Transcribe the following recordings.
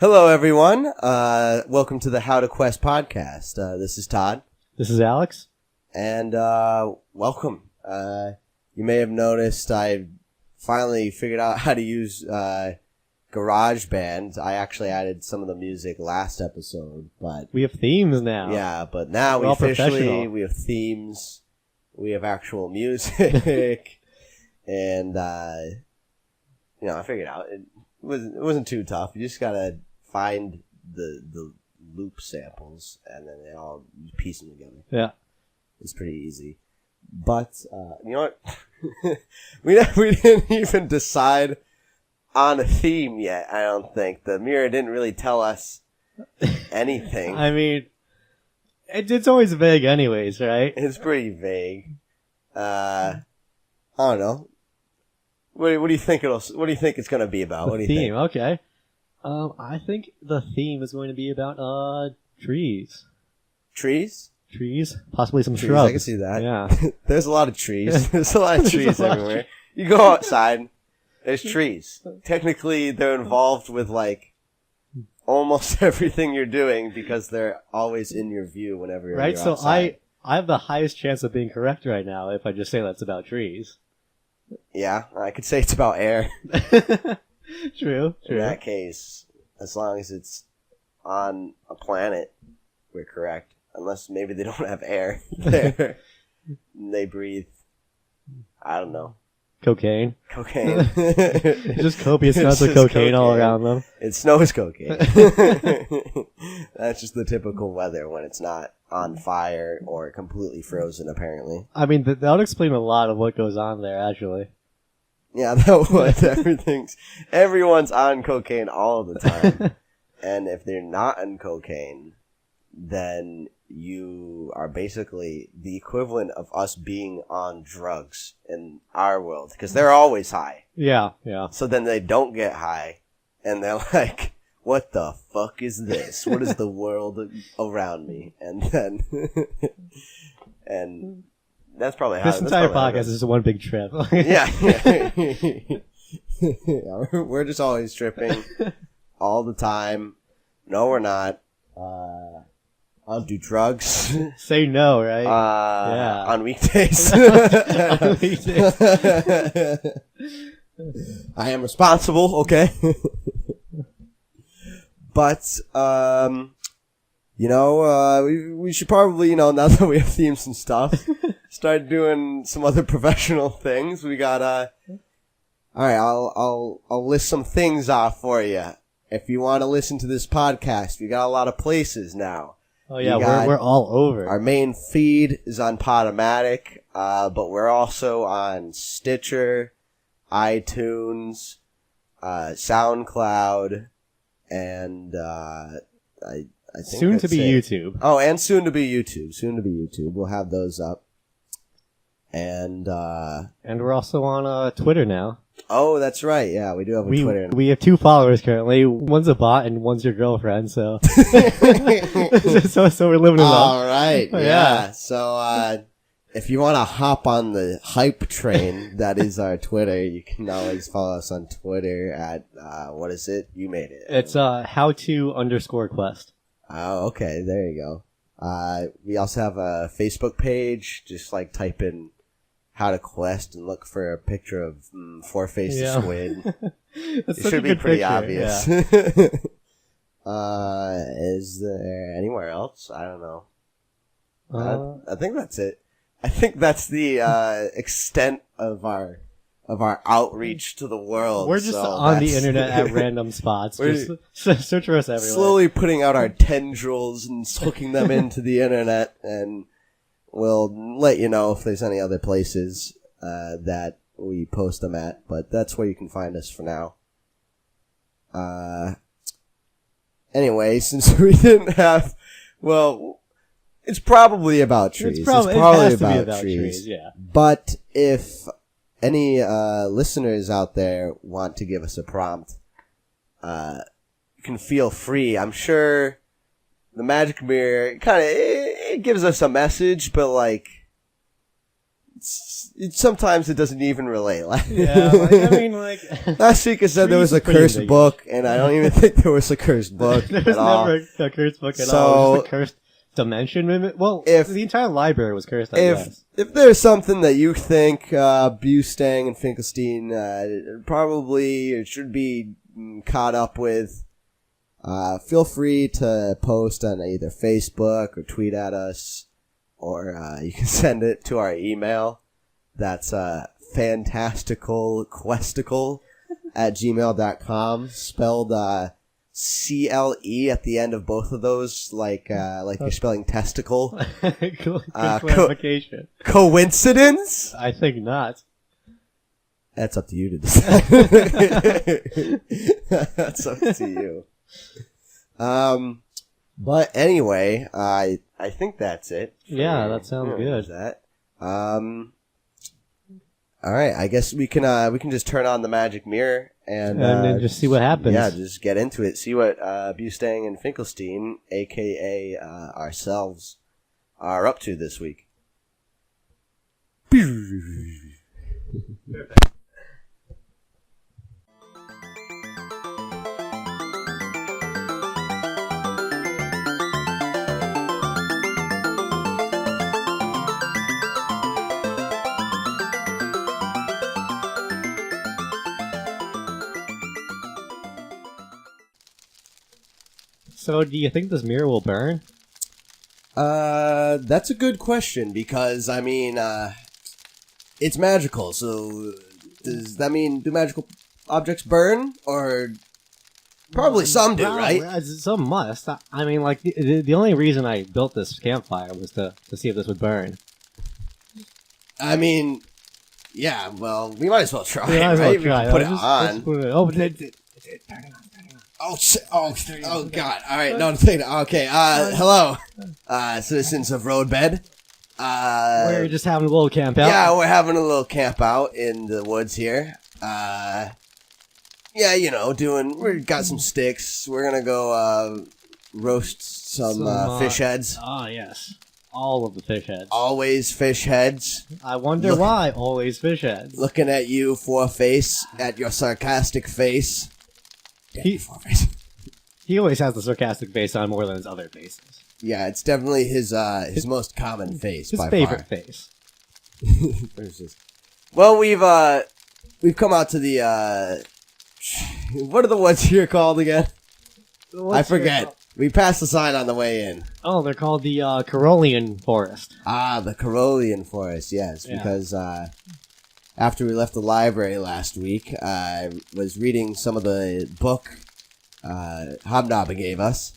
Hello, everyone. Welcome to the How to Quest podcast. This is Todd. This is Alex. And welcome. You may have noticed I finally figured out how to use GarageBand. I actually added some of the music last episode, but we have themes now. Yeah, but now we have themes. We have actual music, and I figured out it wasn't too tough. You just gotta find the loop samples, and then they all piece them together. Yeah. It's pretty easy. But, you know what? we didn't even decide on a theme yet, I don't think. The mirror didn't really tell us anything. I mean, it's always vague anyways, right? It's pretty vague. I don't know. What do you think what do you think it's going to be about? The what do you theme, think? Okay. I think the theme is going to be about trees. Trees? Trees, possibly some trees, shrubs. I can see that. Yeah. There's a lot of trees. There's a lot of trees everywhere. You go outside, there's trees. Technically, they're involved with like almost everything you're doing because they're always in your view whenever you're right. So outside. I have the highest chance of being correct right now if I just say that's about trees. Yeah, I could say it's about air. True. In that case, as long as it's on a planet, we're correct. Unless maybe they don't have air there. They breathe, I don't know. Cocaine. Just copious amounts of cocaine all around them. It snows cocaine. That's just the typical weather when it's not on fire or completely frozen, apparently. I mean, that would explain a lot of what goes on there, actually. Yeah, that was everyone's on cocaine all the time. And if they're not on cocaine, then you are basically the equivalent of us being on drugs in our world, because they're always high. Yeah. So then they don't get high, and they're like, what the fuck is this? What is the world around me? And then, and that's probably how this entire podcast is just one big trip. Yeah. We're just always tripping all the time. No, we're not. I'll do drugs. Say no, right? Yeah. On weekdays. On weekdays. I am responsible, okay? But, we should probably, now that we have themes and stuff, start doing some other professional things. We got, alright, I'll list some things off for you. If you want to listen to this podcast, we got a lot of places now. Oh yeah, we're all over. Our main feed is on Podomatic, but we're also on Stitcher, iTunes, SoundCloud, and I think soon to be YouTube. Oh, and soon to be YouTube. We'll have those up, and we're also on Twitter now. Oh, that's right. Yeah, we do have a Twitter. We have 2 followers currently. One's a bot and one's your girlfriend, so so we're living it up. All right. Yeah. So if you want to hop on the hype train, that is our Twitter. You can always follow us on Twitter at what is it? You made it. It's how_to_quest. Oh, okay. There you go. We also have a Facebook page. Just like type in How to Quest and look for a picture of four-faced squid. It should be pretty obvious. Yeah. Is there anywhere else? I don't know. I think that's it. I think that's the extent of our outreach to the world. We're just on the internet at random spots. Just search for us everywhere. Slowly putting out our tendrils and hooking them into the internet, and we'll let you know if there's any other places that we post them at, but that's where you can find us for now. Anyway, since we didn't have, it's probably about trees. It's probably about trees, yeah. But if any listeners out there want to give us a prompt, you can feel free. I'm sure the magic mirror it gives us a message, but like sometimes it doesn't even relate. Yeah, I mean, last week I said there was a cursed book, and I don't even think there was a cursed book. There was never a cursed book at all. It was just a cursed dimension. Well, the entire library was cursed, I guess. If there's something that you think Bustang and Finklestein probably it should be caught up with, feel free to post on either Facebook or tweet at us, or you can send it to our email. That's fantasticalquesticle@gmail.com, spelled CLE at the end of both of those, like you're spelling testicle. Good clarification. Coincidence? I think not. That's up to you to decide. That's up to you. But anyway, I think that's it. Yeah, that sounds good. All right, I guess we can just turn on the magic mirror and then just see what happens. Yeah, just get into it. See what Bustang and Finklestein, aka ourselves, are up to this week. Perfect. So, do you think this mirror will burn? That's a good question because, I mean, it's magical, so does that mean do magical objects burn? Or probably some do, right? Some must. I mean, like, the only reason I built this campfire was to see if this would burn. I mean, yeah, well, we might as well try it, right? Put it on. Oh, it's turning on. Oh, God. All right, no, okay, hello, citizens of Roadbed. We're just having a little camp out. Yeah, we're having a little camp out in the woods here. Yeah, you know, we got some sticks. We're gonna go, roast some fish heads. Ah, yes. All of the fish heads. Always fish heads. I wonder why always fish heads. Looking at you, Four-Face, at your sarcastic face. He always has the sarcastic face on more than his other faces. Yeah, it's definitely his most common face. His by favorite far. face. Well, we've come out to the what are the woods here called again? I forget. We passed the sign on the way in. Oh, they're called the Carolean Forest. Ah, the Carolean Forest. Yes, because after we left the library last week, I was reading some of the book Hobnob gave us.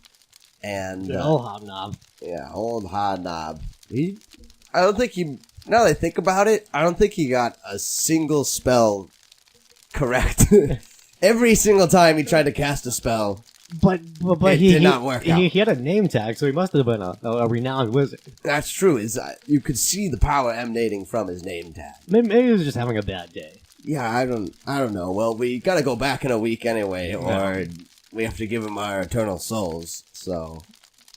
And old Hobnob. Yeah, old Hobnob. I don't think he, now that I think about it, I don't think he got a single spell correct. Every single time he tried to cast a spell, but he did not work out. He had a name tag, so he must have been a renowned wizard. That's true. You could see the power emanating from his name tag. Maybe he was just having a bad day. Yeah, I don't know. Well, we gotta go back in a week anyway, or we have to give him our eternal souls. So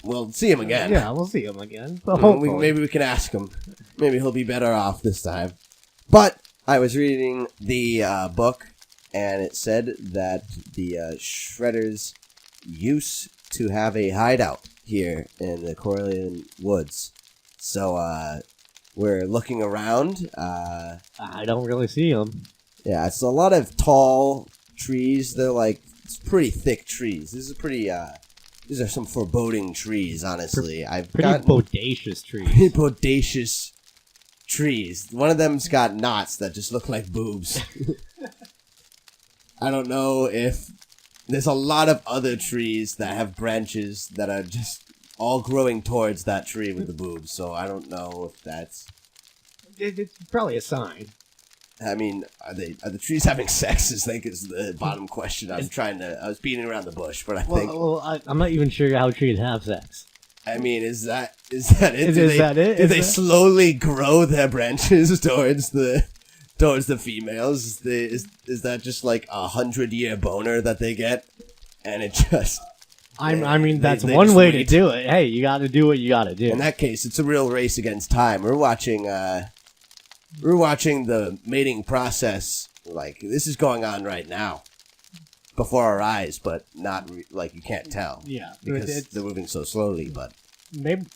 we'll see him again. Yeah, we'll see him again. Maybe we can ask him. Maybe he'll be better off this time. But I was reading the book, and it said that the Shredders used to have a hideout here in the Carolean Woods. So we're looking around. I don't really see them. Yeah, it's a lot of tall trees. They're it's pretty thick trees. These are some foreboding trees, honestly. Bodacious trees. Pretty bodacious trees. One of them's got knots that just look like boobs. I don't know if there's a lot of other trees that have branches that are just all growing towards that tree with the boobs. So I don't know if that's. It's probably a sign. I mean, are the trees having sex? I think is the bottom question. I was beating around the bush, but I think. Well, I'm not even sure how trees have sex. I mean, is that it? Do they slowly grow their branches towards the females? Is that just like 100-year boner that they get, and it just? I mean, that's one way to do it. Hey, you got to do what you got to do. In that case, it's a real race against time. We're watching we're watching the mating process. Like, this is going on right now. Before our eyes, but not like you can't tell. Yeah. Because they're moving so slowly, but...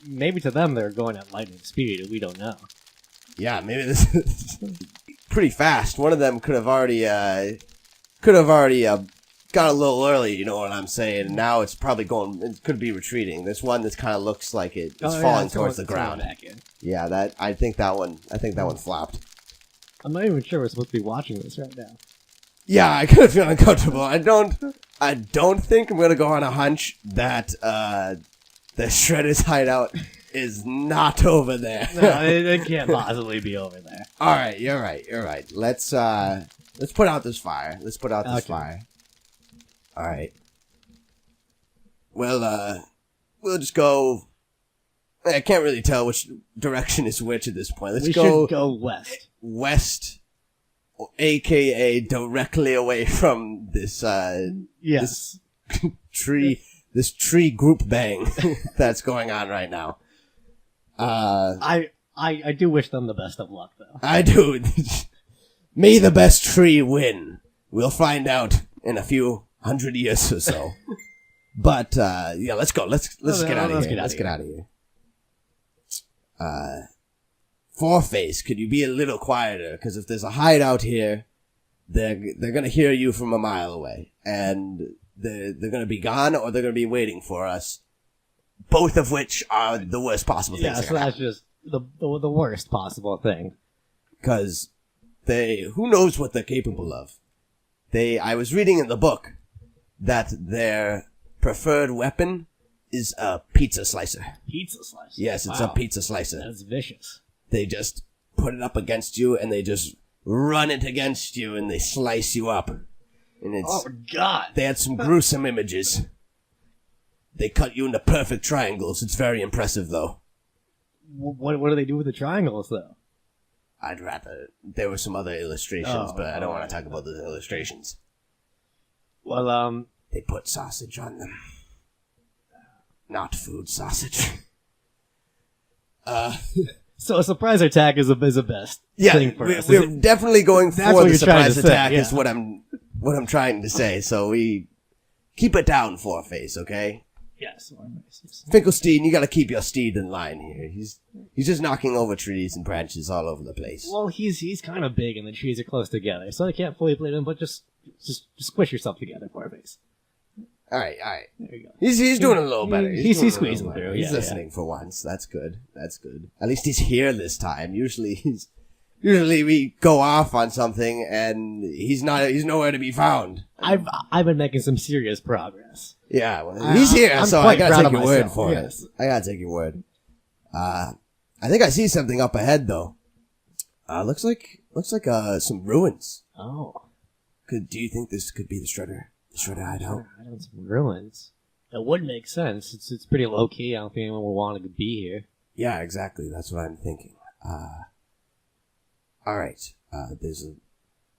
Maybe to them they're going at lightning speed, and we don't know. Yeah, maybe this is pretty fast. One of them could have already got a little early, you know what I'm saying? And now it's probably going... It could be retreating. This one that kind of looks like it's falling towards the ground. Yeah, I think that one flopped. I'm not even sure we're supposed to be watching this right now. Yeah, I kind of feel uncomfortable. I don't think I'm gonna go on a hunch that the Shredder's hideout is not over there. No, it can't possibly be over there. All right, you're right. Let's put out this fire. Fire. All right. Well, we'll just go. I can't really tell which direction is which at this point. We should go west. West. AKA directly away from this yes. this tree group bang that's going on right now. I do wish them the best of luck, though. I do. May the best tree win. We'll find out in a few 100 years or so. But yeah, let's go. Let's get out of here. Let's get out of here. Four-Face, could you be a little quieter? Because if there's a hideout here, they're gonna hear you from a mile away, and they're gonna be gone or they're gonna be waiting for us. Both of which are the worst possible things. Yeah, so that's just the worst possible thing. Because who knows what they're capable of? I was reading in the book that their preferred weapon is a pizza slicer. Pizza slicer? Yes, it's a pizza slicer. That's vicious. They just put it up against you, and they just run it against you, and they slice you up. And it's, oh, God. They had some gruesome images. They cut you into perfect triangles. It's very impressive, though. What do they do with the triangles, though? I'd rather... There were some other illustrations, but I don't want to talk about the illustrations. Well, They put sausage on them. Not food sausage. So a surprise attack is the best thing for us. We're definitely going for the surprise attack. Yeah. Is what I'm trying to say. So we keep it down, Four-Face, okay? Yes. Finklestein, you got to keep your steed in line here. He's just knocking over trees and branches all over the place. Well, he's kind of big and the trees are close together, so I can't fully blame him. But just squish yourself together, Four-Face. All right. There you go. He's doing a little better. He's squeezing through. He's listening for once. That's good. At least he's here this time. Usually we go off on something and he's nowhere to be found. I've been making some serious progress. Yeah, well, he's here, so I gotta take your word for it. I gotta take your word. I think I see something up ahead though. Looks like some ruins. Oh. Do you think this could be the Shredder? Hideout. Some ruins. It would make sense. It's pretty low key. I don't think anyone would want to be here. Yeah, exactly. That's what I'm thinking. All right. There's a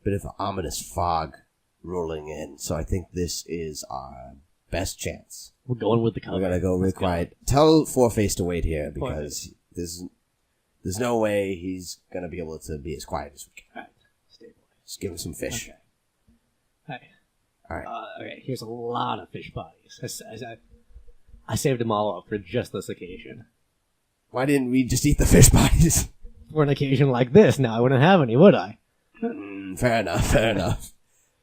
bit of an ominous fog rolling in, so I think this is our best chance. We're going with the cover. We're gonna go real quiet. Tell Four-Face to wait here because there's no way he's gonna be able to be as quiet as we can. All right. Stay boy. Just give him some fish. Okay. Hey. All right. Okay, here's a lot of fish bodies. I saved them all up for just this occasion. Why didn't we just eat the fish bodies? For an occasion like this, now I wouldn't have any, would I? Fair enough.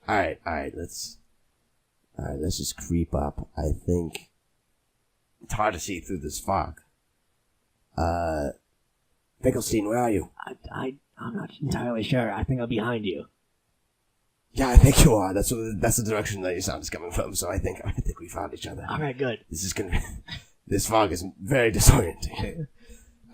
All right. Let's just creep up. I think it's hard to see through this fog. Finklestein, where are you? I'm not entirely sure. I think I'm behind you. Yeah, I think you are. That's the direction that your sound is coming from. So I think we found each other. All right, good. This fog is very disorienting.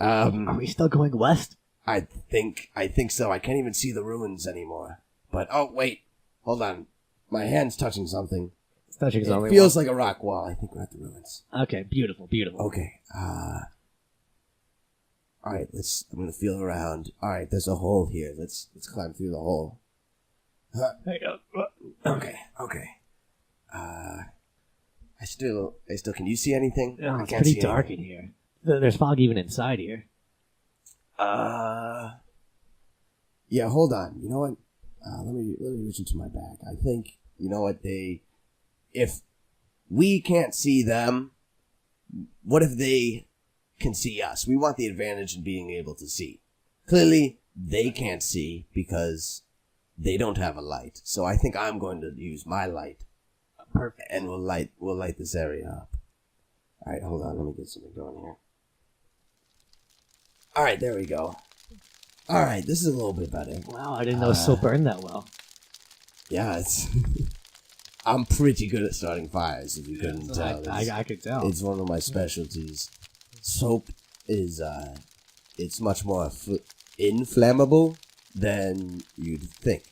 Are we still going west? I think so. I can't even see the ruins anymore. But oh wait, hold on. My hand's touching something. It's touching something. It feels like a rock wall. I think we're at the ruins. Okay, beautiful. Okay. All right. I'm gonna feel around. All right. There's a hole here. Let's climb through the hole. There you go. Okay. I still. Can you see anything? Oh, it's pretty dark in here. There's fog even inside here. Yeah, hold on. You know what? Let me reach into my bag. I think, you know what, if we can't see them, what if they can see us? We want the advantage in being able to see. Clearly, they can't see because they don't have a light. So I think I'm going to use my light. Perfect. And we'll light this area up. Alright, hold on, let me get something going here. Alright, there we go. Alright, this is a little bit better. Wow, I didn't know it still burned that well. Yeah, it's... I'm pretty good at starting fires, if you couldn't tell. I could tell. It's one of my specialties. Soap is, it's much more inflammable than you'd think.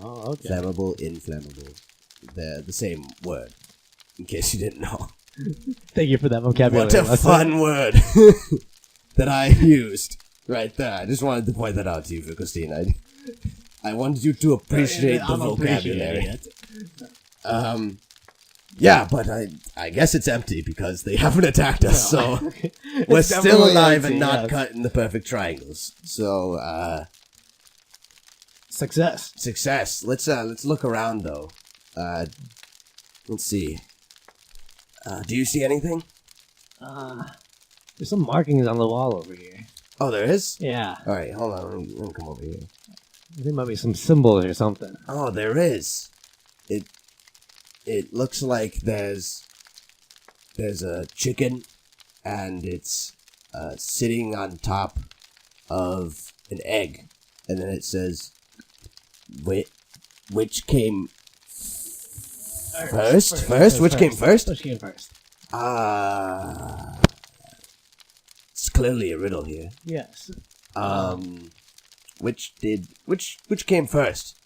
Oh, okay. Flammable, inflammable. They're the same word, in case you didn't know. Thank you for that vocabulary. What a fun word that I used right there. I just wanted to point that out to you, Finklestein. I wanted you to appreciate the vocabulary. Yeah, but I guess it's empty because they haven't attacked us, so we're still alive empty, and not cut in the perfect triangles. So, Success. Let's look around though. Let's see. Do you see anything? There's some markings on the wall over here. Oh, there is? Yeah. Alright, hold on. Let me come over here. There might be some symbols or something. Oh, there is. It looks like there's a chicken, and it's sitting on top of an egg, and then it says, which came first? Which came first? Which came first? It's clearly a riddle here. Yes. Which came first?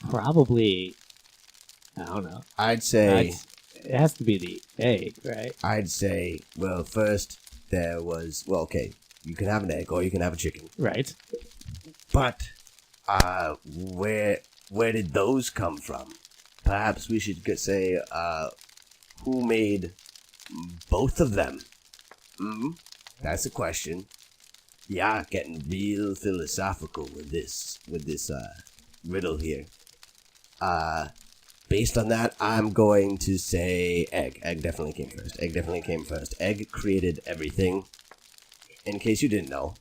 Probably, I don't know. I'd say it has to be the egg, right? I'd say, well, first there was, well, okay, you can have an egg or you can have a chicken. Right. But, where did those come from? Perhaps we should say, who made both of them? That's a question. Yeah, getting real philosophical with this riddle here. Based on that, I'm going to say egg. Egg definitely came first. Egg created everything. In case you didn't know.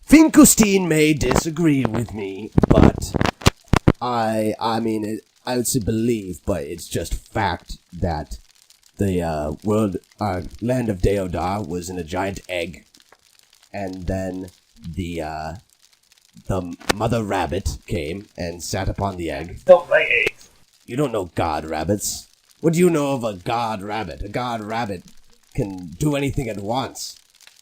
Finklestein may disagree with me, but I would say believe, but it's just fact that the land of Deodar was in a giant egg, and then the mother rabbit came and sat upon the egg. Don't lay eggs. You don't know god rabbits. What do you know of a god rabbit? A god rabbit can do anything it wants.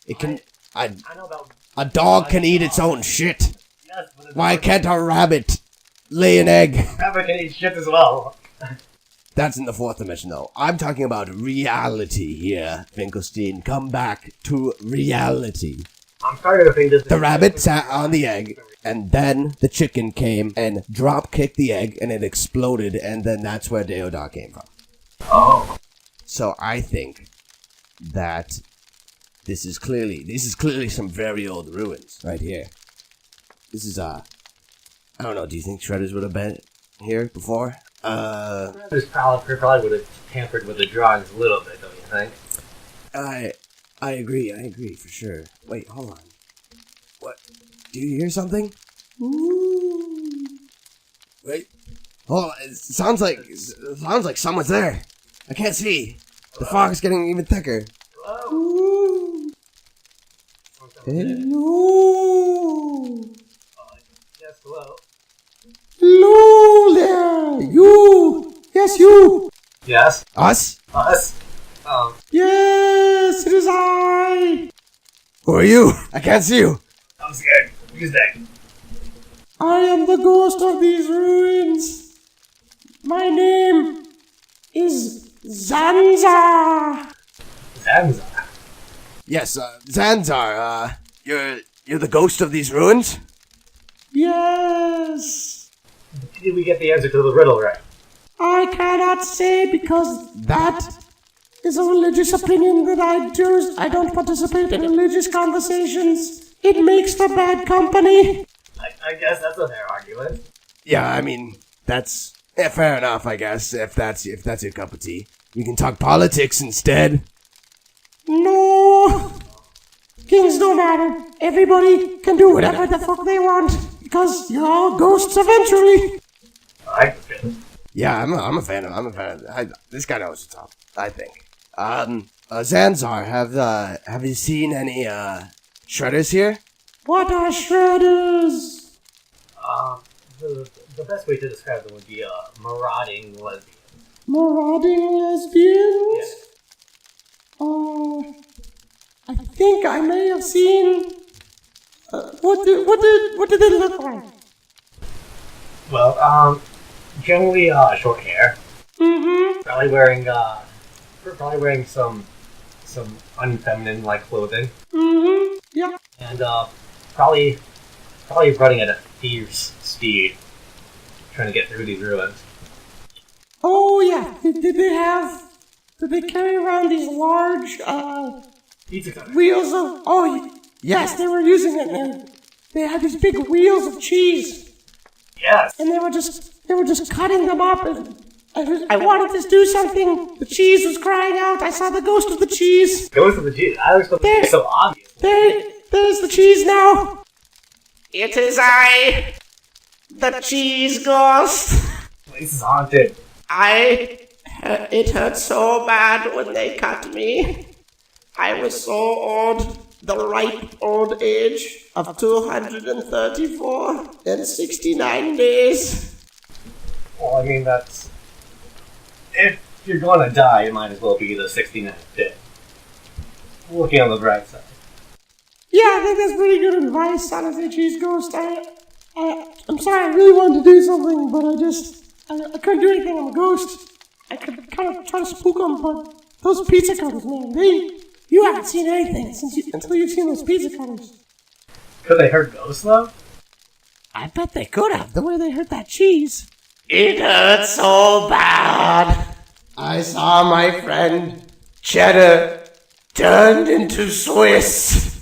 It can. I know about. A dog can eat its own shit. Yes, but why can't a rabbit lay an egg? A rabbit can eat shit as well. That's in the fourth dimension, though. I'm talking about reality here, Finklestein. Come back to reality. I'm starting to think this. The rabbit sat on the egg, and then the chicken came and drop-kicked the egg, and it exploded, and then that's where Deodar came from. Oh. So I think that this is clearly some very old ruins right here. This is I don't know. Do you think Shredders would have been here before? Shredders probably would have tampered with the drawings a little bit, don't you think? I agree for sure. Wait, hold on. What? Do you hear something? Ooh. Wait. Hold on. It sounds like someone's there. I can't see. The fog is getting even thicker. Hello? Ooh. Hello. Yes, hello. Hello there. You. Yes, you. Yes. Us? Us. Yes, it is I. Who are you? I can't see you. I'm scared. Who's that? I am the ghost of these ruins. My name is Zanzar. Zanzar? Yes, Zanzar, you're the ghost of these ruins? Yes. Did we get the answer to the riddle right? I cannot say because that is a religious opinion that I don't participate in religious conversations. it makes for bad company. I guess that's a fair argument. Yeah, I mean, that's fair enough, I guess, if that's your cup of tea. We can talk politics instead. No. Kings don't matter. Everybody can do whatever the fuck they want, because you're all ghosts eventually. I feel it. Yeah, I'm a fan of this guy knows what's up, I think. Zanzar, have you seen any, shredders here? What are shredders? The best way to describe them would be marauding lesbians. Marauding lesbians? Yes. I think I may have seen. What did they look like? Well, generally short hair. Mm-hmm. Probably wearing some unfeminine like clothing. Mm-hmm. Yeah. And probably running at a fierce speed, trying to get through these ruins. Oh yeah. Did they carry around these large Pizza cutter. wheels of? Oh yes, they were using it. And they had these big wheels of cheese, Yes. and they were just cutting them up. And I wanted to do something. The cheese was crying out. I saw the ghost of the cheese. Ghost of the cheese. I was supposed to be so obvious. There's the cheese now. It is I, the cheese ghost. Place is haunted. It hurt so bad when they cut me. I was so old, the ripe old age of 234 and 69 days. Well, I mean, that's... If you're gonna die, it might as well be the 69th day. Looking on the bright side. Yeah, I think that's pretty good advice, son of a cheese ghost. I'm sorry, I really wanted to do something, but I couldn't do anything. I'm a ghost. I could kind of try to spook them, but those pizza cutters, man, you haven't seen anything until you've seen those pizza cutters. Could they hurt ghosts, though? I bet they could have, the way they hurt that cheese. It hurts so bad. I saw my friend Cheddar turned into Swiss.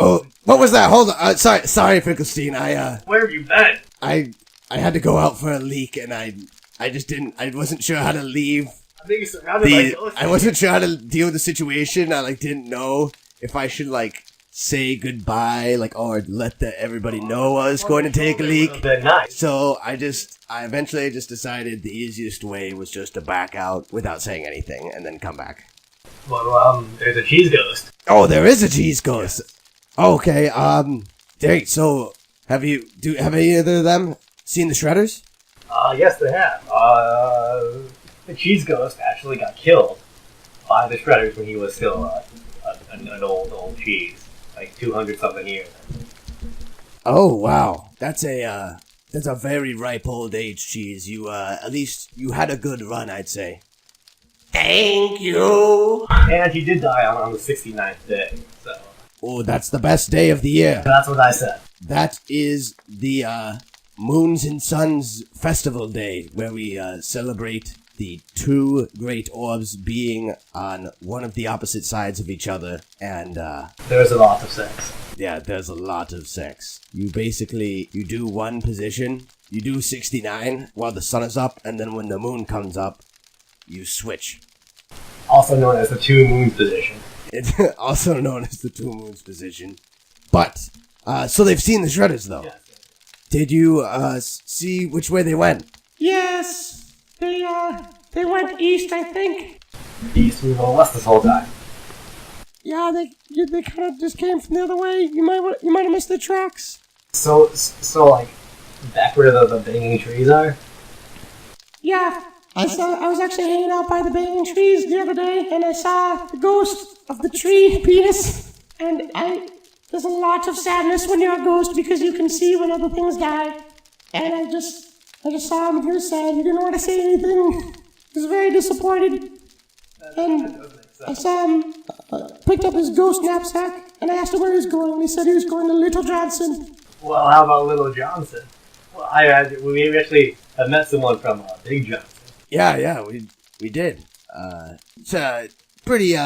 Oh, what was that? Hold on. Sorry, Finklestein. Where have you been? I had to go out for a leak, and I wasn't sure how to leave. I think you're surrounded by ghosts. I wasn't sure how to deal with the situation. I didn't know if I should say goodbye, or let everybody know I was going to take a leak. Nice. So I eventually just decided the easiest way was just to back out without saying anything and then come back. Well, there's a cheese ghost. Oh, there is a cheese ghost. Okay. Great. So have either of them seen the shredders? Yes, they have. The cheese ghost actually got killed by the shredders when he was still an old cheese, 200-something years. Oh wow, that's a very ripe old age cheese. You at least you had a good run, I'd say. Thank you. And he did die on the 69th day, so... Oh, that's the best day of the year. That's what I said. That is the Moons and Suns Festival Day, where we celebrate the two great orbs being on one of the opposite sides of each other, and There's a lot of sex. yeah, there's a lot of sex. You do one position, you do 69 while the sun is up, and then when the moon comes up, you switch. Also known as the two moons position. It's also known as the two moons position. But, so they've seen the shredders, though. Yes. Did you, see which way they went? Yes, they went east, I think. East, we were west this whole time. Yeah, they kind of just came from the other way. You might have missed the tracks. So back where the banging trees are? Yeah, I was actually hanging out by the banging trees the other day, and I saw the ghost of the tree penis. And there's a lot of sadness when you're a ghost because you can see when other things die. And I just saw him and he was sad. He didn't want to say anything. He was very disappointed. And I saw him, picked up his ghost knapsack, and I asked him where he was going, and he said he was going to Little Johnson. Well, how about Little Johnson? Well, we actually have met someone from Big Johnson. Yeah, we did. It's a pretty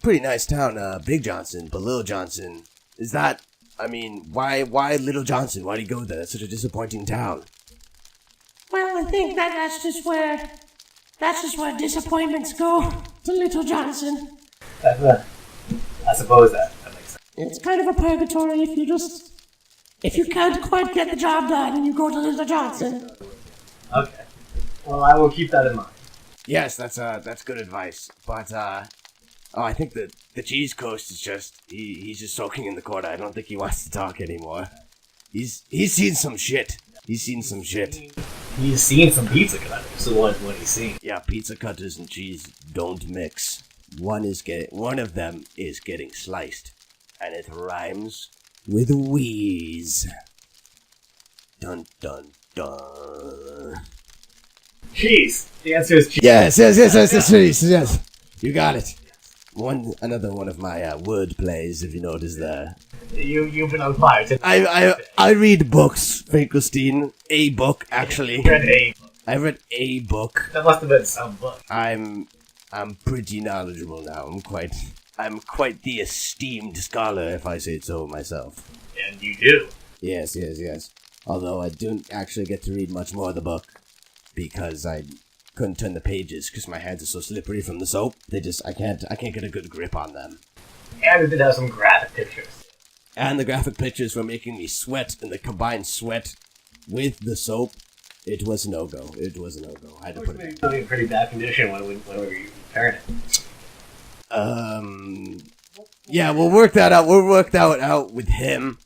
pretty nice town, Big Johnson, but Little Johnson, is that, I mean, why Little Johnson? Why do you go there? That's such a disappointing town. Well, I think that's just where disappointments go, to Little Johnson. I suppose that makes sense. It's kind of a purgatory if you can't quite get the job done and you go to Little Johnson. Okay. Well, I will keep that in mind. Yes, that's good advice. But I think that the cheese coast is just he's just soaking in the corner. I don't think he wants to talk anymore. He's seen some shit. He's seen some shit. He's seen some pizza cutters. So what he's seen? Yeah, pizza cutters and cheese don't mix. One of them is getting sliced, and it rhymes with wheeze. Dun dun dun. Cheese. The answer is cheese. Yes. You got it. Another one of my word plays, if you notice there. You've been on fire today. I read books, Finklestein. A book, actually. You read a book. I read a book. That must have been some book. I'm pretty knowledgeable now. I'm quite the esteemed scholar, if I say so myself. And you do. Yes. Although I don't actually get to read much more of the book because I couldn't turn the pages because my hands are so slippery from the soap. I can't get a good grip on them. And it did have some graphic pictures. And the graphic pictures were making me sweat, and the combined sweat with the soap, it was a no-go. I had to put it in pretty bad condition when we returned it. Yeah, we'll work that out. We'll work that out with him.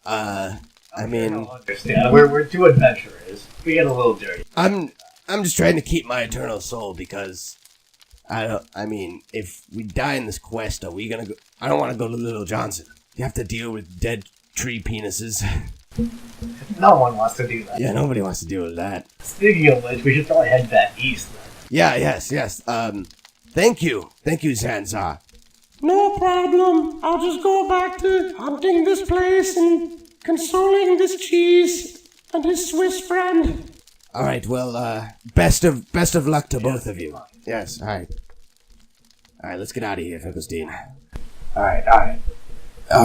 I don't understand. We're two adventurers. We get a little dirty. I'm just trying to keep my eternal soul because if we die in this quest, are we gonna go? I don't want to go to Little Johnson. You have to deal with dead tree penises. No one wants to do that. Yeah, nobody wants to deal with that. Speaking of which, we should probably head back east then. Yeah, yes. Thank you, Zanza. No problem. I'll just go back to hunting this place and consoling this cheese and his Swiss friend. All right. Well, best of luck to both of you. Yes. All right. Let's get out of here, Finklestein. All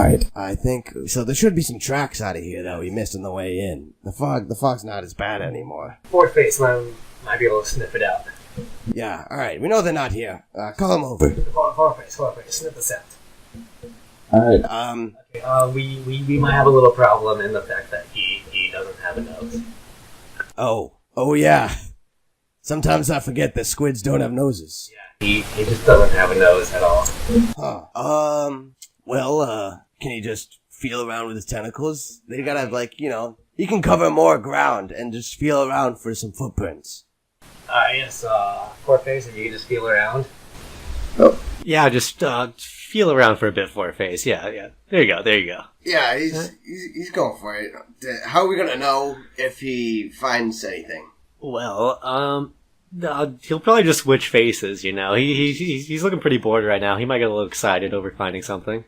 right. I think so. There should be some tracks out of here that we missed on the way in. The fog's not as bad anymore. Four Face might be able to sniff it out. Yeah. All right. We know they're not here. Call them over. Four Face, sniff this out. All right. Okay, we might have a little problem in the fact that he doesn't have a nose. Oh yeah. Sometimes I forget that squids don't have noses. Yeah, he just doesn't have a nose at all. Huh. Well, can he just feel around with his tentacles? They gotta, he can cover more ground and just feel around for some footprints. Yes, Four Face, if you can just feel around. Oh. Yeah, just feel around for a bit, Four Face. Yeah. There you go. Yeah, he's going for it. How are we gonna know if he finds anything? Well, he'll probably just switch faces, He's looking pretty bored right now. He might get a little excited over finding something.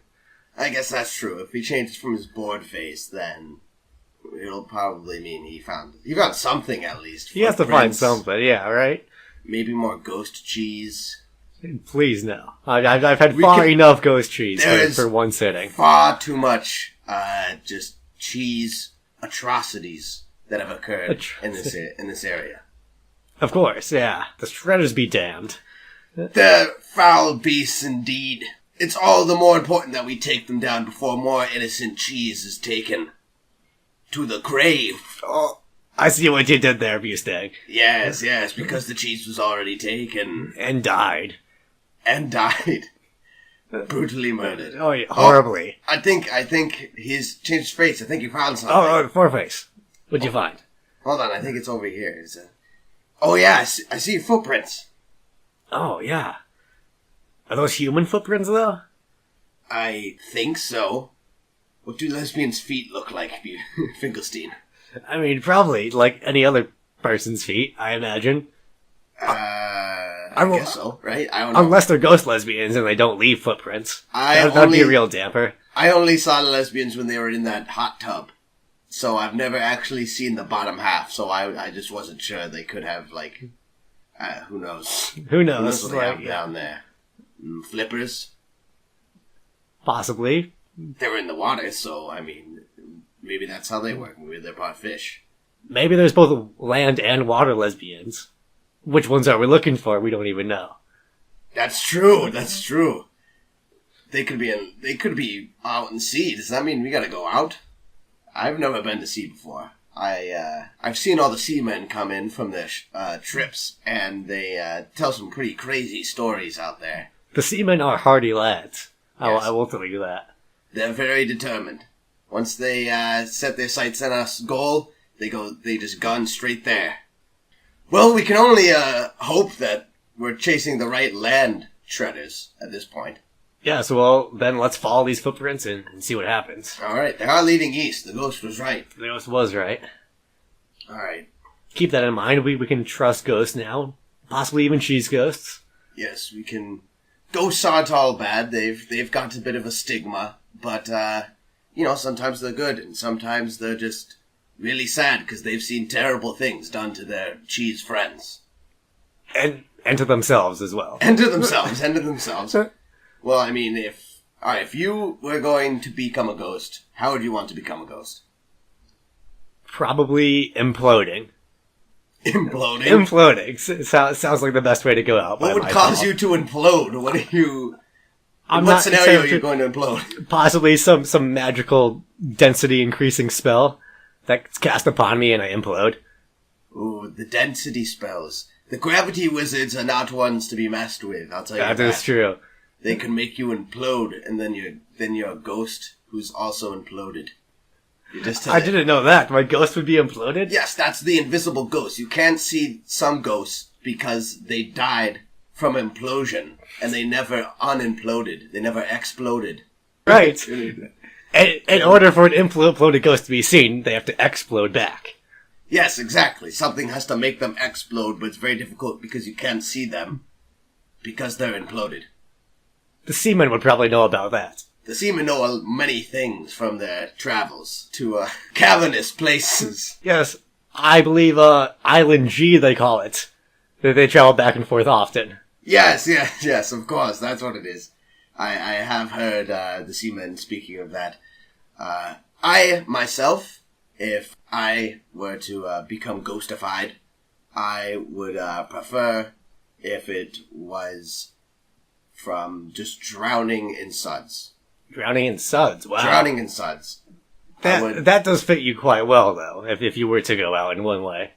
I guess that's true. If he changes from his bored face, then it'll probably mean he found something at least. He has to find something, yeah, right? Maybe more ghost cheese. Please, no. I've had enough ghost cheese for one sitting. Far too much, just cheese atrocities that have occurred in this area. Of course, yeah. The shredders be damned. The foul beasts indeed. It's all the more important that we take them down before more innocent cheese is taken to the grave. Oh, I see what you did there, Bustang. Yes, because the cheese was already taken. And died. Brutally murdered. Oh, yeah, horribly. I think he's changed his face. I think he found something. Oh, Four Face. What'd you find? Hold on, I think it's over here. Oh yeah, I see footprints. Oh, yeah. Are those human footprints, though? I think so. What do lesbians' feet look like, Finklestein? I mean, probably like any other person's feet, I imagine. I guess so, right? I don't know. Unless they're ghost lesbians and they don't leave footprints. That'd be a real damper. I only saw the lesbians when they were in that hot tub. So I've never actually seen the bottom half, so I just wasn't sure they could have, who knows? Who knows What they have down there? Flippers? Possibly. They're in the water, so, I mean, maybe that's how they work. Maybe they're part fish. Maybe there's both land and water lesbians. Which ones are we looking for? We don't even know. That's true. That's true. They could be out in sea. Does that mean we gotta go out? I've never been to sea before. I've seen all the seamen come in from their trips, and they tell some pretty crazy stories out there. The seamen are hardy lads. Yes. I will tell you that. They're very determined. Once they set their sights on a goal, they just gun straight there. Well, we can only hope that we're chasing the right land treaders at this point. Yeah, so well, then let's follow these footprints and see what happens. All right, they are leading east. The ghost was right. The ghost was right. All right. Keep that in mind. We can trust ghosts now. Possibly even cheese ghosts. Yes, we can. Ghosts aren't all bad. They've got a bit of a stigma, but sometimes they're good, and sometimes they're just really sad because they've seen terrible things done to their cheese friends. And to themselves as well. And to themselves. Well, I mean, if you were going to become a ghost, how would you want to become a ghost? Probably imploding. Imploding? Imploding. It sounds like the best way to go out. What would cause you to implode? What are you... In what scenario are you going to implode? Possibly some magical density increasing spell that's cast upon me and I implode. Ooh, the density spells. The gravity wizards are not ones to be messed with, I'll tell you that. That is true. They can make you implode, and then you're a ghost who's also imploded. I didn't know that. My ghost would be imploded? Yes, that's the invisible ghost. You can't see some ghosts because they died from implosion, and they never unimploded. They never exploded. Right. In order for an imploded ghost to be seen, they have to explode back. Yes, exactly. Something has to make them explode, but it's very difficult because you can't see them because they're imploded. The seamen would probably know about that. The seamen know many things from their travels to cavernous places. Yes, I believe Island G, they call it. They travel back and forth often. Yes, of course, that's what it is. I have heard the seamen speaking of that. I, myself, if I were to become ghostified, I would prefer if it was from just drowning in suds. Drowning in suds, wow. Drowning in suds. That does fit you quite well, though, if you were to go out in one way.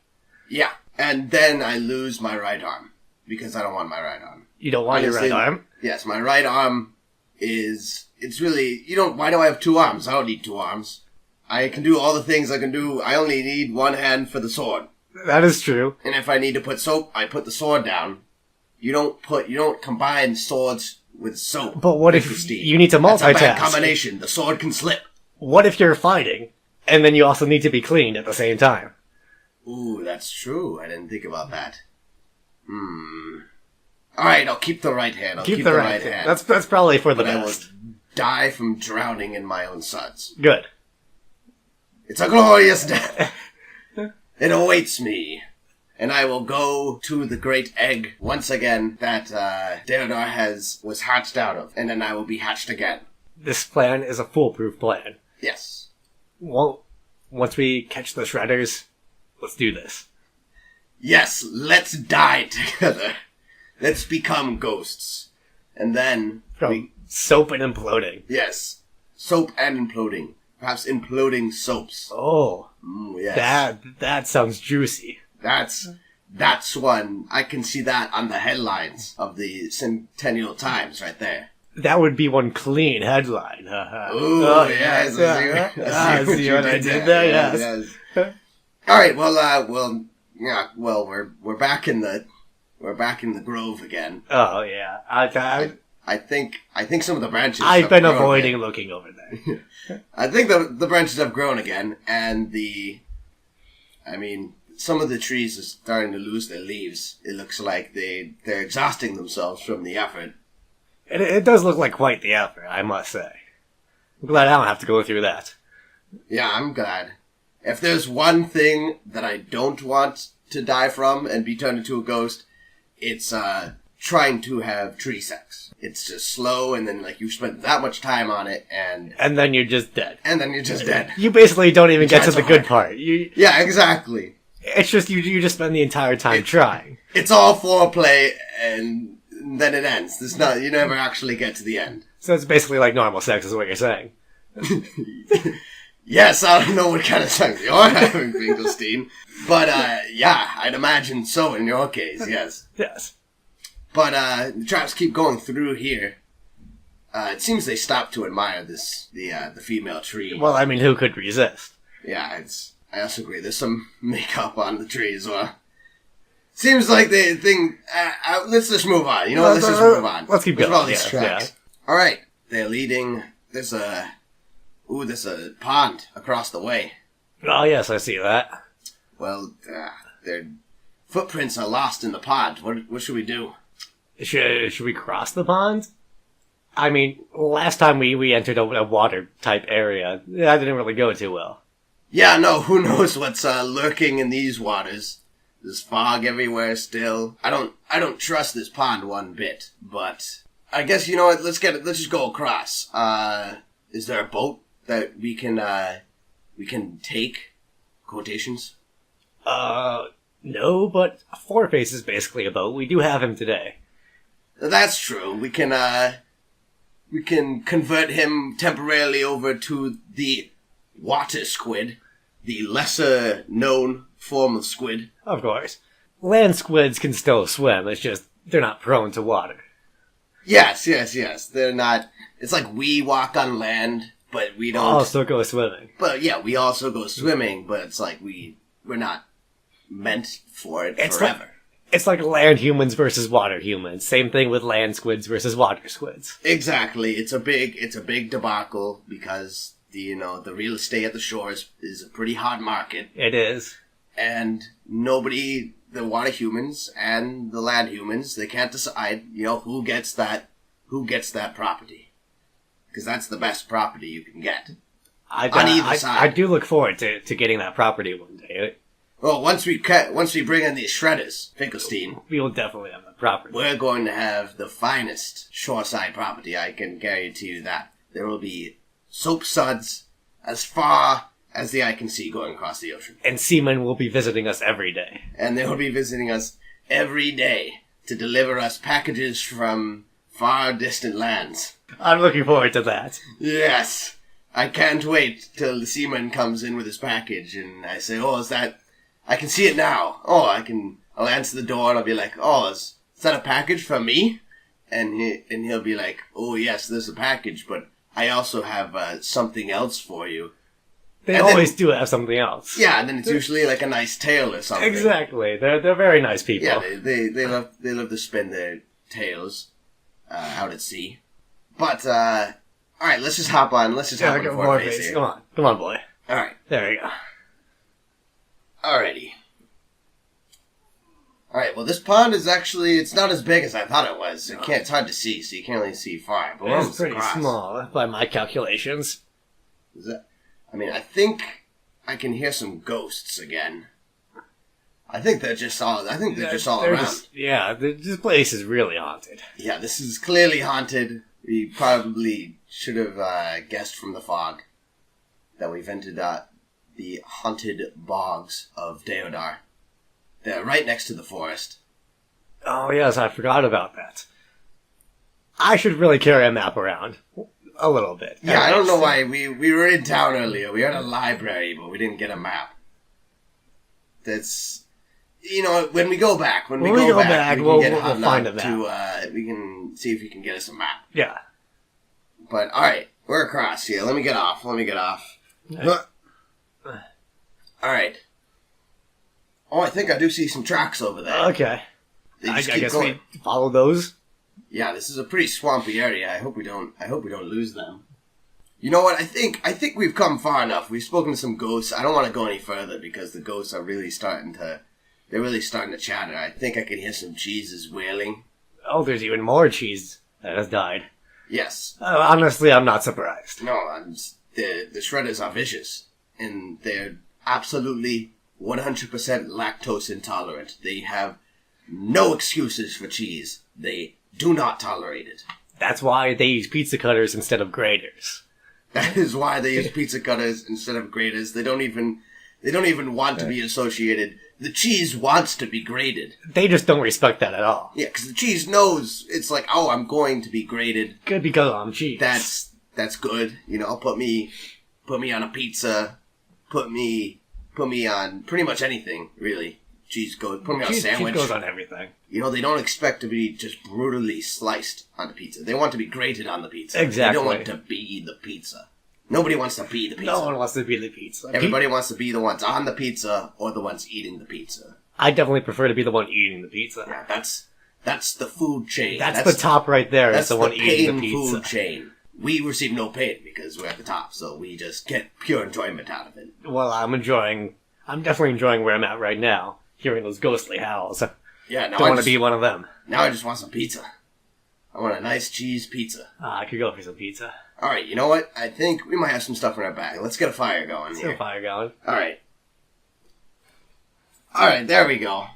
Yeah, and then I lose my right arm, because I don't want my right arm. You don't want your right arm? Yes, my right arm it's really, why do I have two arms? I don't need two arms. I can do all the things I can do. I only need one hand for the sword. That is true. And if I need to put soap, I put the sword down. You don't combine swords with soap. But what if you need to multitask? That's a bad combination. The sword can slip. What if you're fighting, and then you also need to be cleaned at the same time? Ooh, that's true. I didn't think about that. Alright, I'll keep the right hand. I'll keep the right hand. That's probably for the best. I will die from drowning in my own suds. Good. It's a glorious death. It awaits me. And I will go to the great egg once again that Deodar was hatched out of. And then I will be hatched again. This plan is a foolproof plan. Yes. Well, once we catch the shredders, let's do this. Yes, let's die together. Let's become ghosts. And then... soap and imploding. Yes. Soap and imploding. Perhaps imploding soaps. Oh. Yes. That sounds juicy. That's one. I can see that on the headlines of the Centennial Times right there. That would be one clean headline. Ooh, yes. I see what I did there, yes. All right, we're back in the grove again. Oh, yeah. I think some of the branches I've been avoiding looking over there. I think the branches have grown again, and some of the trees are starting to lose their leaves. It looks like they're exhausting themselves from the effort. It does look like quite the effort, I must say. I'm glad I don't have to go through that. Yeah, I'm glad. If there's one thing that I don't want to die from and be turned into a ghost, it's trying to have tree sex. It's just slow, and then like you spend that much time on it, and then you're just dead. You basically don't even get to the good part. Yeah, exactly. It's just you just spend the entire time trying. It's all foreplay, and then it ends. There's not, you never actually get to the end. So it's basically like normal sex, is what you're saying. Yes, I don't know what kind of sex you're having, Finklestein. But, yeah, I'd imagine so in your case, yes. Yes. But, the traps keep going through here. It seems they stopped to admire the female tree. Well, I mean, who could resist? Yeah, I also agree. There's some makeup on the tree as well. Seems like they think, let's just move on. You know what? Let's just move on. Let's keep going. All these tracks. Yeah. Alright, they're leading, there's a pond across the way. Oh, yes, I see that. Well, their footprints are lost in the pond. What should we do? Should we cross the pond? I mean, last time we entered a water-type area, that didn't really go too well. Yeah, no, who knows what's lurking in these waters. There's fog everywhere still. I don't trust this pond one bit, but I guess, you know what, let's just go across. Is there a boat that we can take? Quotations? No, but Fourface is basically a boat. We do have him today. That's true. We can convert him temporarily over to the water squid, the lesser known form of squid. Of course. Land squids can still swim, it's just they're not prone to water. Yes. They're not. It's like we walk on land, but we don't also go swimming. But yeah, we also go swimming, but it's like we're not meant for it forever. It's like land humans versus water humans. Same thing with land squids versus water squids. Exactly. It's a big debacle because the real estate at the shore is a pretty hot market. It is. And nobody, the water humans and the land humans, they can't decide, who gets that property. Because that's the best property you can get. On either side. I do look forward to getting that property one day. Well, once we bring in these shredders, Finklestein, we will definitely have that property. We're going to have the finest shoreside property. I can guarantee you that. There will be soap suds as far as the eye can see going across the ocean. And seamen will be visiting us every day. And they will be visiting us every day to deliver us packages from far distant lands. I'm looking forward to that. Yes. I can't wait till the seaman comes in with his package and I say, oh, is that... I can see it now. Oh, I'll answer the door and I'll be like, oh, is that a package from me? And he'll be like, oh, yes, there's a package, but I also have something else for you. They always do have something else. Yeah, and then it's usually like a nice tale or something. Exactly. They're very nice people. Yeah, they love to spin their tales out at sea. But all right, let's just hop on. Let's just hop on Fourface here. Come on, boy. All right, there we go. Alrighty. Alright, well this pond is actually, it's not as big as I thought it was. It's hard to see, so you can't really see far. But it's pretty small, by my calculations. I think I can hear some ghosts again. I think they're just all around. This place is really haunted. Yeah, this is clearly haunted. We probably should have guessed from the fog that we've entered the haunted bogs of Deodar. They're right next to the forest. Oh, yes, I forgot about that. I should really carry a map around. A little bit. Yeah, I don't know why. We were in town earlier. We were at a library, but we didn't get a map. That's... when we go back, we'll find a map. We can see if we can get us a map. Yeah. But, alright, we're across here. Let me get off. Alright. Oh, I think I do see some tracks over there. Okay. I guess we follow those. Yeah, this is a pretty swampy area. I hope we don't lose them. You know what? I think we've come far enough. We've spoken to some ghosts. I don't want to go any further because the ghosts are really starting to chatter. I think I can hear some cheeses wailing. Oh, there's even more cheese that has died. Yes. Honestly, I'm not surprised. No, the shredders are vicious. And they're absolutely 100% lactose intolerant. They have no excuses for cheese. They do not tolerate it. That's why they use pizza cutters instead of graters. That is why they use pizza cutters instead of graters. They don't even want to be associated. The cheese wants to be grated. They just don't respect that at all. Yeah, because the cheese knows it's like, oh, I'm going to be grated. Good because I'm cheese. That's good. You know, put me on a pizza. Put me on pretty much anything, really. Cheese goes. Put me on a sandwich. Cheese goes on everything. You know, they don't expect to be just brutally sliced on the pizza. They want to be grated on the pizza. Exactly. They don't want to be the pizza. Nobody wants to be the pizza. No one wants to be the pizza. Everybody wants to be the ones on the pizza or the ones eating the pizza. I definitely prefer to be the one eating the pizza. Yeah, that's the food chain. That's the top right there. That's the one eating the pain pizza. food chain. We receive no pain because we're at the top, so we just get pure enjoyment out of it. Well, I'm definitely enjoying where I'm at right now, hearing those ghostly howls. Yeah, now Don't want to be one of them. Now I just want some pizza. I want a nice cheese pizza. I could go for some pizza. Alright, you know what? I think we might have some stuff in our bag. Let's get a fire going Let's here. get a fire going. Alright. Alright, there we go.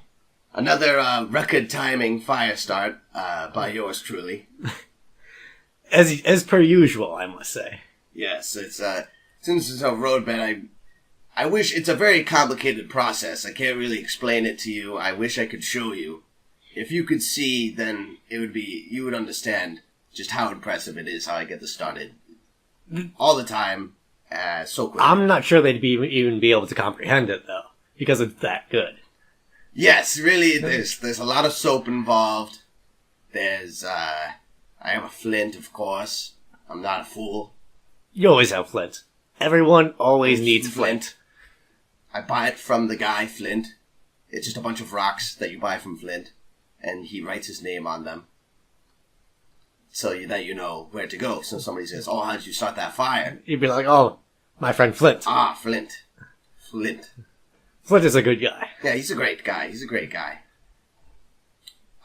Another record timing fire start by yours truly. As per usual, I must say. Yes, it's since it's a roadbed, I wish it's a very complicated process. I can't really explain it to you. I wish I could show you. If you could see, then you would understand just how impressive it is how I get this started. All the time, so quick. I'm not sure they'd even be able to comprehend it though, because it's that good. Yes, really, there's a lot of soap involved. There's I have a flint, of course. I'm not a fool. You always have flint. Everyone always needs flint. I buy it from the guy, Flint. It's just a bunch of rocks that you buy from Flint, and he writes his name on them. So that you know where to go. So somebody says, oh, how did you start that fire? You'd be like, oh, my friend Flint. Ah, Flint. Flint. Flint is a good guy. Yeah, he's a great guy.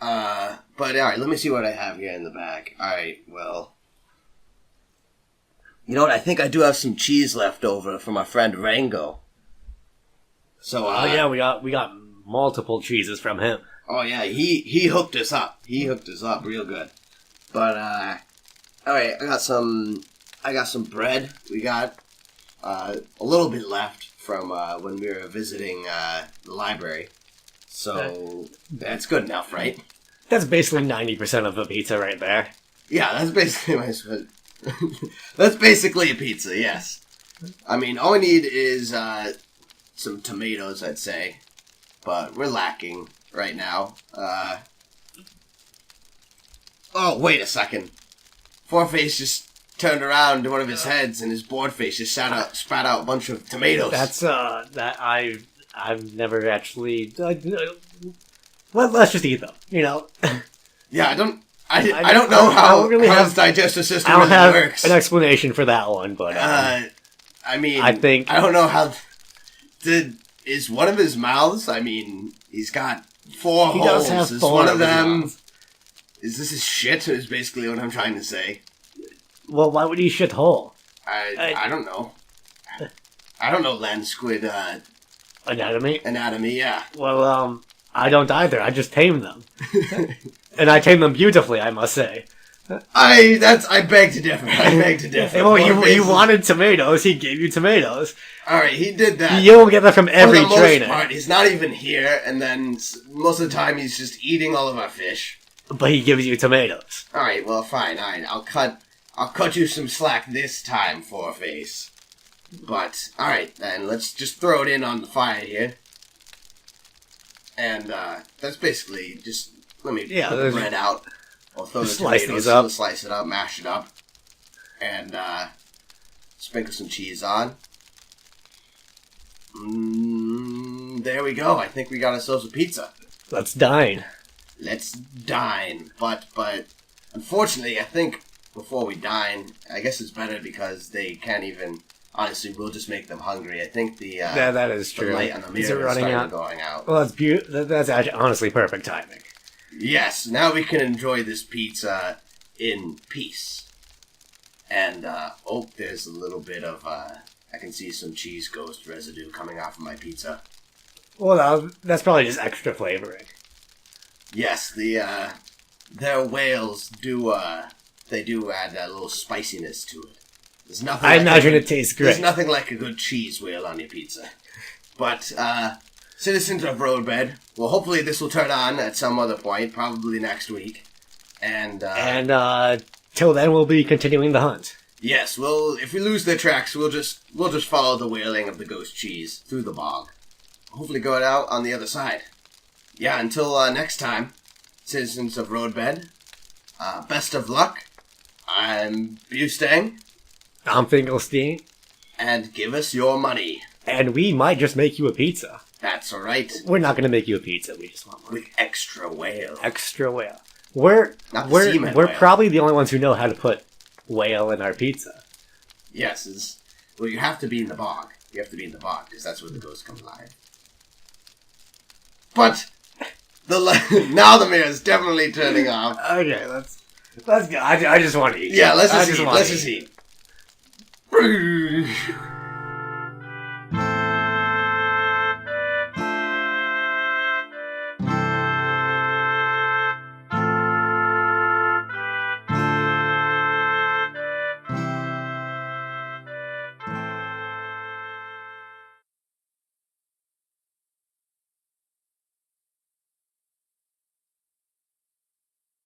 But alright, let me see what I have here in the bag. Alright, well. You know what, I think I do have some cheese left over from our friend Rango. So, yeah, we got multiple cheeses from him. Oh yeah, he hooked us up. He hooked us up real good. But alright, I got some bread. We got a little bit left from when we were visiting the library. So that's good enough, right? That's basically 90% of a pizza right there. Yeah, that's basically that's basically a pizza, yes. I mean, all we need is some tomatoes, I'd say. But we're lacking right now. Oh, wait a second. Fourface just turned around to one of his heads, and his board face just spat out a bunch of tomatoes. That's that I've never actually. Let's just eat them, you know. Yeah, I don't know how his digestive system really works. I don't have an explanation for that one, but I mean, I don't know how. Is one of his mouths? I mean, he's got 4 holes. Does have is 4 one of them? mouths. Is this his shit? Is basically what I'm trying to say. Well, why would he shit whole? I don't know. I don't know land squid anatomy. Anatomy, yeah. Well, I don't either. I just tame them, and I tame them beautifully, I must say. I beg to differ. Well, you wanted tomatoes. He gave you tomatoes. All right, he did that. You don't get that from every trainer. For the most part, he's not even here, and then most of the time he's just eating all of our fish. But he gives you tomatoes. All right, well, fine. All right, I'll cut you some slack this time, Fourface. But all right, then let's just throw it in on the fire here. And that's basically just let me put the bread out. I'll throw the tomatoes up, slice it up, mash it up, and sprinkle some cheese on. There we go. I think we got ourselves a pizza. Let's dine. But unfortunately, I think before we dine, I guess it's better because they can't even. Honestly, we'll just make them hungry. I think that is true. The light on the mirror is starting going out. Well, that's actually honestly perfect timing. Yes, now we can enjoy this pizza in peace. And, there's a little bit of, I can see some cheese ghost residue coming off of my pizza. Well, that's probably just extra flavoring. Yes, the their whales do add a little spiciness to it. There's nothing. I imagine it tastes great. There's nothing like a good cheese whale on your pizza. But citizens of Roadbed, well, hopefully this will turn on at some other point, probably next week, and till then we'll be continuing the hunt. Yes, well, if we lose their tracks, we'll just follow the wailing of the ghost cheese through the bog. Hopefully go out on the other side. Yeah, until next time, citizens of Roadbed, best of luck. I'm Bustang. I'm Finklestein. And give us your money. And we might just make you a pizza. That's alright. We're not going to make you a pizza, we just want money. With extra whale. Extra whale. We're whale. probably the only ones who know how to put whale in our pizza. Yes, well, you have to be in the bog. You have to be in the bog, because that's where the ghosts come alive. But now the mirror's definitely turning off. Okay, let's go. I just want to eat. Yeah, let's just eat.